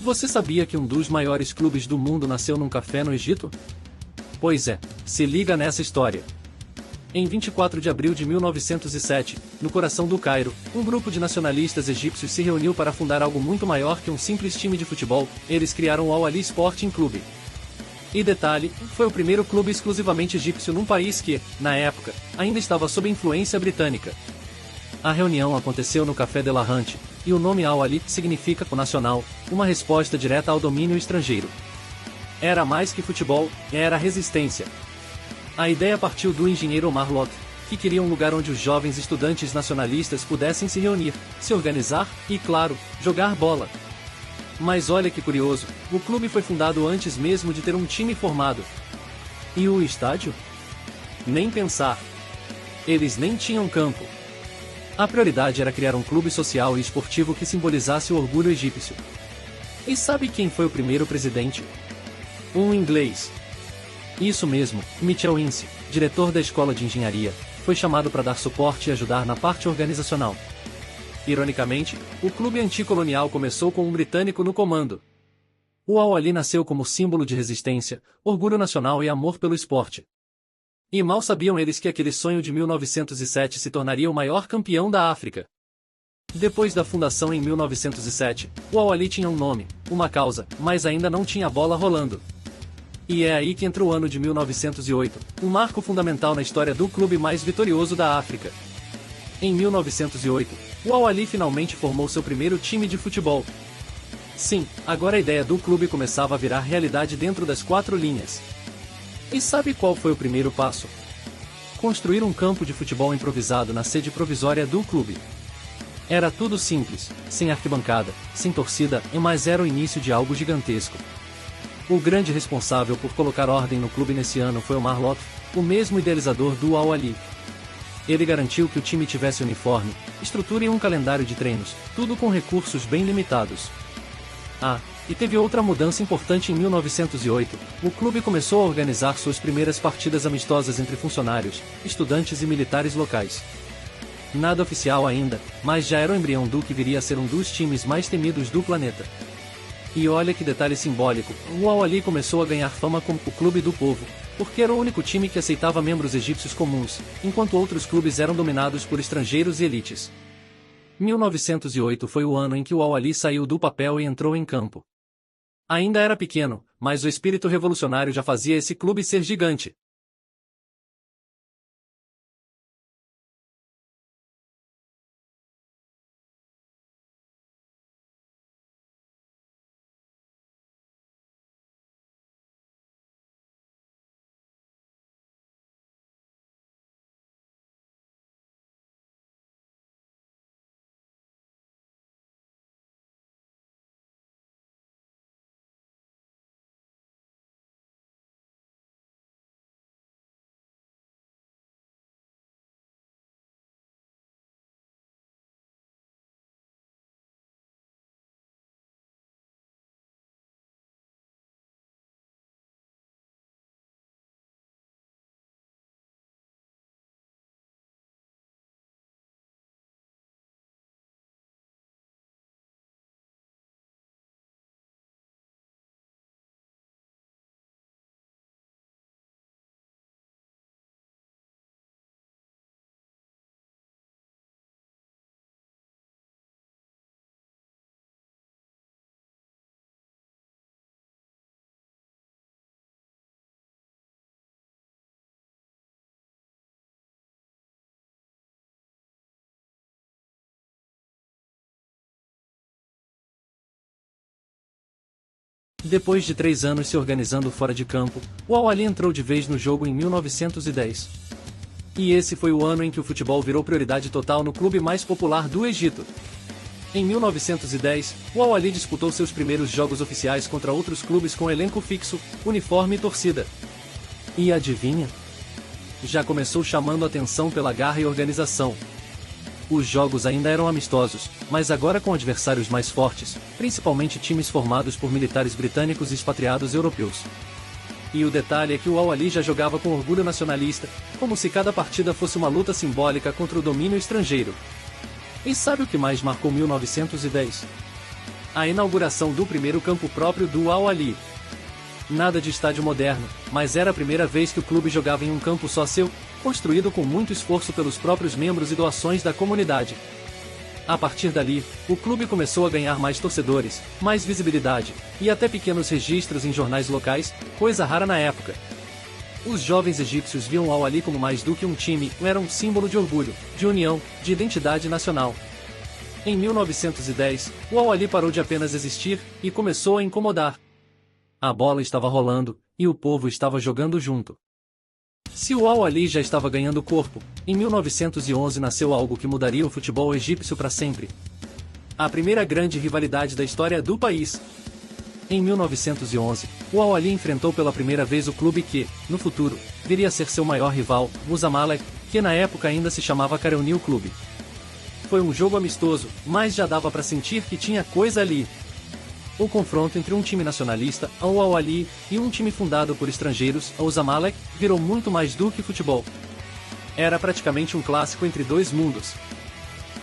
Você sabia que um dos maiores clubes do mundo nasceu num café no Egito? Pois é, se liga nessa história. Em 24 de abril de 1907, no coração do Cairo, um grupo de nacionalistas egípcios se reuniu para fundar algo muito maior que um simples time de futebol. Eles criaram o Al Ahly Sporting Clube. E detalhe, foi o primeiro clube exclusivamente egípcio num país que, na época, ainda estava sob influência britânica. A reunião aconteceu no Café de la Rante, e o nome Al Ahly significa o nacional, uma resposta direta ao domínio estrangeiro. Era mais que futebol, era resistência. A ideia partiu do engenheiro Omar Lott, que queria um lugar onde os jovens estudantes nacionalistas pudessem se reunir, se organizar e, claro, jogar bola. Mas olha que curioso, o clube foi fundado antes mesmo de ter um time formado. E o estádio? Nem pensar. Eles nem tinham campo. A prioridade era criar um clube social e esportivo que simbolizasse o orgulho egípcio. E sabe quem foi o primeiro presidente? Um inglês. Isso mesmo, Mitchell Ince, diretor da escola de engenharia, foi chamado para dar suporte e ajudar na parte organizacional. Ironicamente, o clube anticolonial começou com um britânico no comando. O Al Ahly nasceu como símbolo de resistência, orgulho nacional e amor pelo esporte. E mal sabiam eles que aquele sonho de 1907 se tornaria o maior campeão da África. Depois da fundação em 1907, o Al Ahly tinha um nome, uma causa, mas ainda não tinha bola rolando. E é aí que entra o ano de 1908, um marco fundamental na história do clube mais vitorioso da África. Em 1908, o Al Ahly finalmente formou seu primeiro time de futebol. Sim, agora a ideia do clube começava a virar realidade dentro das quatro linhas. E sabe qual foi o primeiro passo? Construir um campo de futebol improvisado na sede provisória do clube. Era tudo simples, sem arquibancada, sem torcida, mas era o início de algo gigantesco. O grande responsável por colocar ordem no clube nesse ano foi Omar Lott, o mesmo idealizador do Al Ahly. Ele garantiu que o time tivesse uniforme, estrutura e um calendário de treinos, tudo com recursos bem limitados. E teve outra mudança importante em 1908, o clube começou a organizar suas primeiras partidas amistosas entre funcionários, estudantes e militares locais. Nada oficial ainda, mas já era o embrião do que viria a ser um dos times mais temidos do planeta. E olha que detalhe simbólico, o Al Ahly começou a ganhar fama como o clube do povo, porque era o único time que aceitava membros egípcios comuns, enquanto outros clubes eram dominados por estrangeiros e elites. 1908 foi o ano em que o Al Ahly saiu do papel e entrou em campo. Ainda era pequeno, mas o espírito revolucionário já fazia esse clube ser gigante. Depois de 3 anos se organizando fora de campo, o Al Ahly entrou de vez no jogo em 1910. E esse foi o ano em que o futebol virou prioridade total no clube mais popular do Egito. Em 1910, o Al Ahly disputou seus primeiros jogos oficiais contra outros clubes com elenco fixo, uniforme e torcida. E adivinha? Já começou chamando atenção pela garra e organização. Os jogos ainda eram amistosos, mas agora com adversários mais fortes, principalmente times formados por militares britânicos e expatriados europeus. E o detalhe é que o Al Ahly já jogava com orgulho nacionalista, como se cada partida fosse uma luta simbólica contra o domínio estrangeiro. E sabe o que mais marcou 1910? A inauguração do primeiro campo próprio do Al Ahly. Nada de estádio moderno, mas era a primeira vez que o clube jogava em um campo só seu, construído com muito esforço pelos próprios membros e doações da comunidade. A partir dali, o clube começou a ganhar mais torcedores, mais visibilidade, e até pequenos registros em jornais locais, coisa rara na época. Os jovens egípcios viam o Al Ahly como mais do que um time, era um símbolo de orgulho, de união, de identidade nacional. Em 1910, o Al Ahly parou de apenas existir, e começou a incomodar. A bola estava rolando, e o povo estava jogando junto. Se o Al Ahly já estava ganhando corpo, em 1911 nasceu algo que mudaria o futebol egípcio para sempre. A primeira grande rivalidade da história do país. Em 1911, o Al Ahly enfrentou pela primeira vez o clube que, no futuro, viria a ser seu maior rival, o Zamalek, que na época ainda se chamava Carounil Clube. Foi um jogo amistoso, mas já dava para sentir que tinha coisa ali. O confronto entre um time nacionalista, o Al Ahly, e um time fundado por estrangeiros, o Zamalek, virou muito mais do que futebol. Era praticamente um clássico entre dois mundos.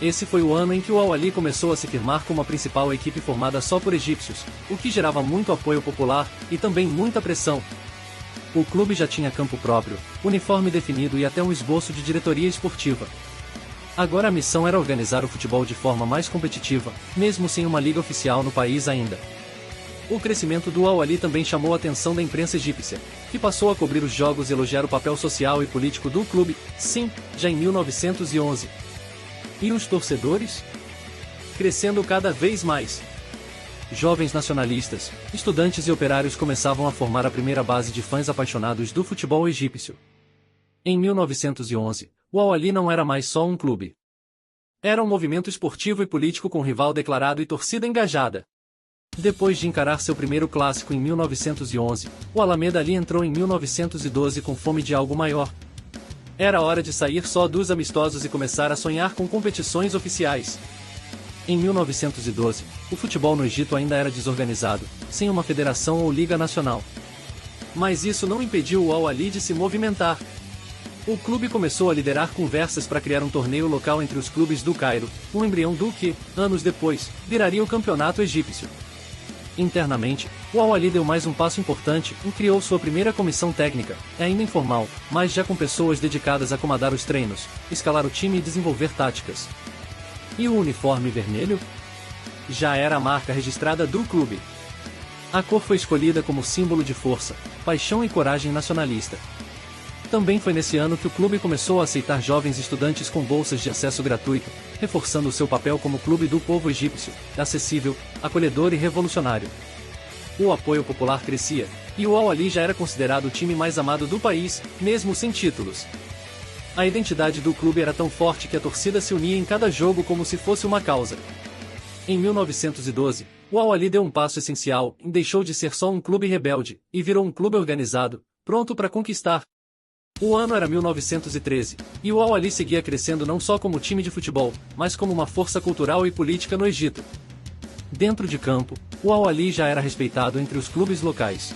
Esse foi o ano em que o Al Ahly começou a se firmar como a principal equipe formada só por egípcios, o que gerava muito apoio popular, e também muita pressão. O clube já tinha campo próprio, uniforme definido e até um esboço de diretoria esportiva. Agora a missão era organizar o futebol de forma mais competitiva, mesmo sem uma liga oficial no país ainda. O crescimento do Al Ahly também chamou a atenção da imprensa egípcia, que passou a cobrir os jogos e elogiar o papel social e político do clube, sim, já em 1911. E os torcedores? Crescendo cada vez mais. Jovens nacionalistas, estudantes e operários começavam a formar a primeira base de fãs apaixonados do futebol egípcio. Em 1911, o Al Ahly não era mais só um clube. Era um movimento esportivo e político com rival declarado e torcida engajada. Depois de encarar seu primeiro clássico em 1911, o Al Ahly entrou em 1912 com fome de algo maior. Era hora de sair só dos amistosos e começar a sonhar com competições oficiais. Em 1912, o futebol no Egito ainda era desorganizado, sem uma federação ou liga nacional. Mas isso não impediu o Al Ahly de se movimentar. O clube começou a liderar conversas para criar um torneio local entre os clubes do Cairo, um embrião do que, anos depois, viraria o campeonato egípcio. Internamente, o Al Ahly deu mais um passo importante e criou sua primeira comissão técnica, ainda informal, mas já com pessoas dedicadas a comandar os treinos, escalar o time e desenvolver táticas. E o uniforme vermelho? Já era a marca registrada do clube. A cor foi escolhida como símbolo de força, paixão e coragem nacionalista. Também foi nesse ano que o clube começou a aceitar jovens estudantes com bolsas de acesso gratuito, reforçando seu papel como clube do povo egípcio, acessível, acolhedor e revolucionário. O apoio popular crescia, e o Al Ahly já era considerado o time mais amado do país, mesmo sem títulos. A identidade do clube era tão forte que a torcida se unia em cada jogo como se fosse uma causa. Em 1912, o Al Ahly deu um passo essencial e deixou de ser só um clube rebelde, e virou um clube organizado, pronto para conquistar. O ano era 1913, e o Al Ahly seguia crescendo não só como time de futebol, mas como uma força cultural e política no Egito. Dentro de campo, o Al Ahly já era respeitado entre os clubes locais.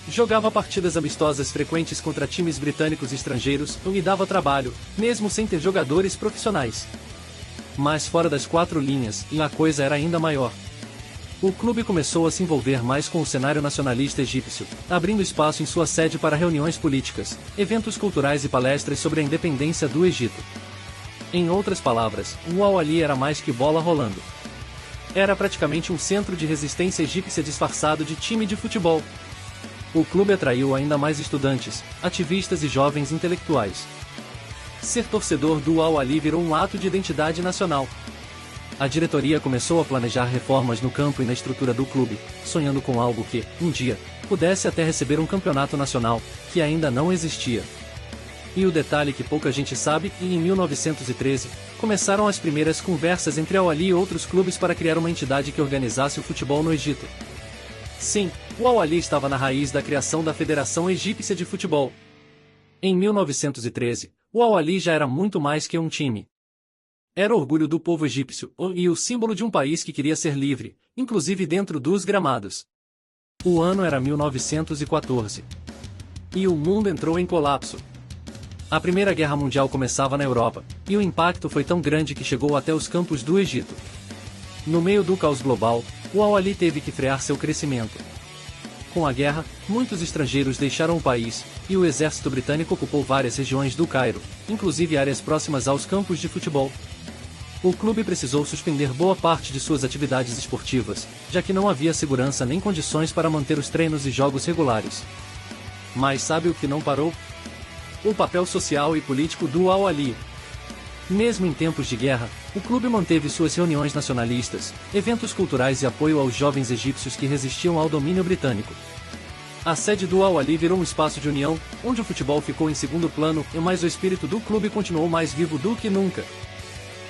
Jogava partidas amistosas frequentes contra times britânicos e estrangeiros e dava trabalho, mesmo sem ter jogadores profissionais. Mas fora das quatro linhas, a coisa era ainda maior. O clube começou a se envolver mais com o cenário nacionalista egípcio, abrindo espaço em sua sede para reuniões políticas, eventos culturais e palestras sobre a independência do Egito. Em outras palavras, o Al Ahly era mais que bola rolando. Era praticamente um centro de resistência egípcia disfarçado de time de futebol. O clube atraiu ainda mais estudantes, ativistas e jovens intelectuais. Ser torcedor do Al Ahly virou um ato de identidade nacional. A diretoria começou a planejar reformas no campo e na estrutura do clube, sonhando com algo que, um dia, pudesse até receber um campeonato nacional, que ainda não existia. E o detalhe que pouca gente sabe, em 1913, começaram as primeiras conversas entre Al Ahly e outros clubes para criar uma entidade que organizasse o futebol no Egito. Sim, o Al Ahly estava na raiz da criação da Federação Egípcia de Futebol. Em 1913, o Al Ahly já era muito mais que um time. Era o orgulho do povo egípcio, e o símbolo de um país que queria ser livre, inclusive dentro dos gramados. O ano era 1914. E o mundo entrou em colapso. A Primeira Guerra Mundial começava na Europa, e o impacto foi tão grande que chegou até os campos do Egito. No meio do caos global, o Al-Ahly teve que frear seu crescimento. Com a guerra, muitos estrangeiros deixaram o país, e o exército britânico ocupou várias regiões do Cairo, inclusive áreas próximas aos campos de futebol. O clube precisou suspender boa parte de suas atividades esportivas, já que não havia segurança nem condições para manter os treinos e jogos regulares. Mas sabe o que não parou? O papel social e político do Al-Ahly. Mesmo em tempos de guerra, o clube manteve suas reuniões nacionalistas, eventos culturais e apoio aos jovens egípcios que resistiam ao domínio britânico. A sede do Al-Ahly virou um espaço de união, onde o futebol ficou em segundo plano, mas o espírito do clube continuou mais vivo do que nunca.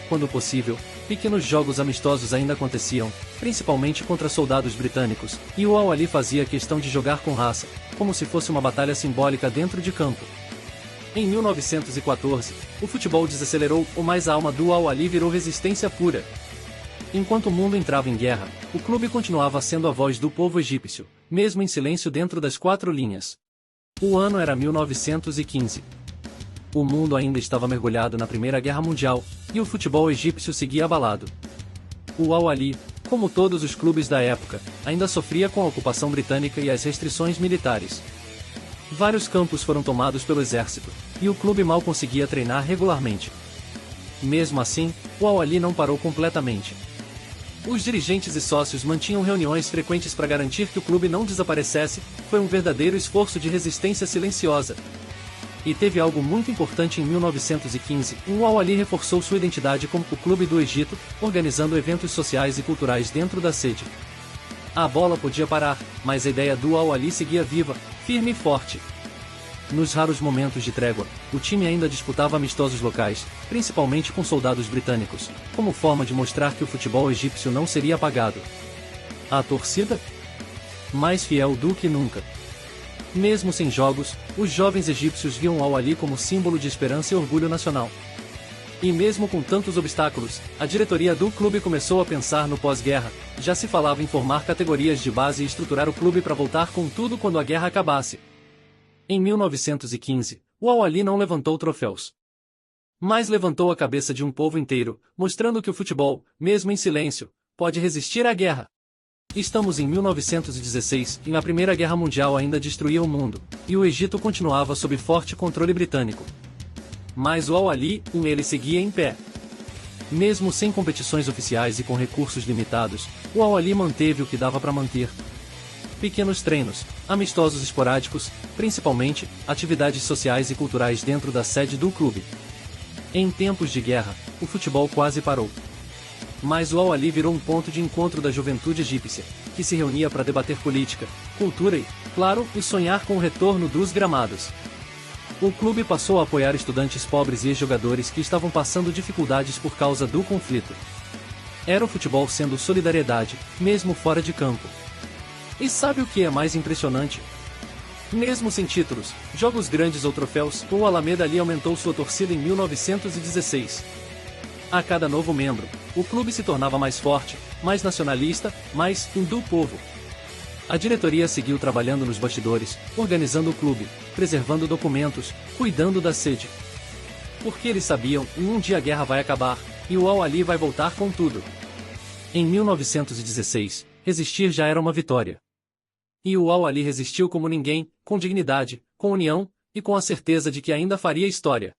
Quando possível, pequenos jogos amistosos ainda aconteciam, principalmente contra soldados britânicos, e o Al-Ahly fazia questão de jogar com raça, como se fosse uma batalha simbólica dentro de campo. Em 1914, o futebol desacelerou, mas a alma do Al-Ahly virou resistência pura. Enquanto o mundo entrava em guerra, o clube continuava sendo a voz do povo egípcio, mesmo em silêncio dentro das quatro linhas. O ano era 1915. O mundo ainda estava mergulhado na Primeira Guerra Mundial, e o futebol egípcio seguia abalado. O Al-Ahly, como todos os clubes da época, ainda sofria com a ocupação britânica e as restrições militares. Vários campos foram tomados pelo exército, e o clube mal conseguia treinar regularmente. Mesmo assim, o Al-Ahly não parou completamente. Os dirigentes e sócios mantinham reuniões frequentes para garantir que o clube não desaparecesse. Foi um verdadeiro esforço de resistência silenciosa. E teve algo muito importante em 1915, o Al-Ahly reforçou sua identidade como o clube do Egito, organizando eventos sociais e culturais dentro da sede. A bola podia parar, mas a ideia do Al-Ahly seguia viva, firme e forte. Nos raros momentos de trégua, o time ainda disputava amistosos locais, principalmente com soldados britânicos, como forma de mostrar que o futebol egípcio não seria apagado. A torcida? Mais fiel do que nunca. Mesmo sem jogos, os jovens egípcios viam o Al-Ahly como símbolo de esperança e orgulho nacional. E mesmo com tantos obstáculos, a diretoria do clube começou a pensar no pós-guerra. Já se falava em formar categorias de base e estruturar o clube para voltar com tudo quando a guerra acabasse. Em 1915, o Al-Ahly não levantou troféus, mas levantou a cabeça de um povo inteiro, mostrando que o futebol, mesmo em silêncio, pode resistir à guerra. Estamos em 1916, e a Primeira Guerra Mundial ainda destruía o mundo, e o Egito continuava sob forte controle britânico. Mas o Al-Ahly, ele seguia em pé. Mesmo sem competições oficiais e com recursos limitados, o Al-Ahly manteve o que dava para manter. Pequenos treinos, amistosos esporádicos, principalmente, atividades sociais e culturais dentro da sede do clube. Em tempos de guerra, o futebol quase parou. Mas o Al-Ahly virou um ponto de encontro da juventude egípcia, que se reunia para debater política, cultura e, claro, sonhar com o retorno dos gramados. O clube passou a apoiar estudantes pobres e ex-jogadores que estavam passando dificuldades por causa do conflito. Era o futebol sendo solidariedade, mesmo fora de campo. E sabe o que é mais impressionante? Mesmo sem títulos, jogos grandes ou troféus, o Al-Ahly ali aumentou sua torcida em 1916. A cada novo membro, o clube se tornava mais forte, mais nacionalista, mais do povo. A diretoria seguiu trabalhando nos bastidores, organizando o clube, preservando documentos, cuidando da sede. Porque eles sabiam que um dia a guerra vai acabar, e o Al-Ahly vai voltar com tudo. Em 1916, resistir já era uma vitória. E o Al-Ahly resistiu como ninguém, com dignidade, com união, e com a certeza de que ainda faria história.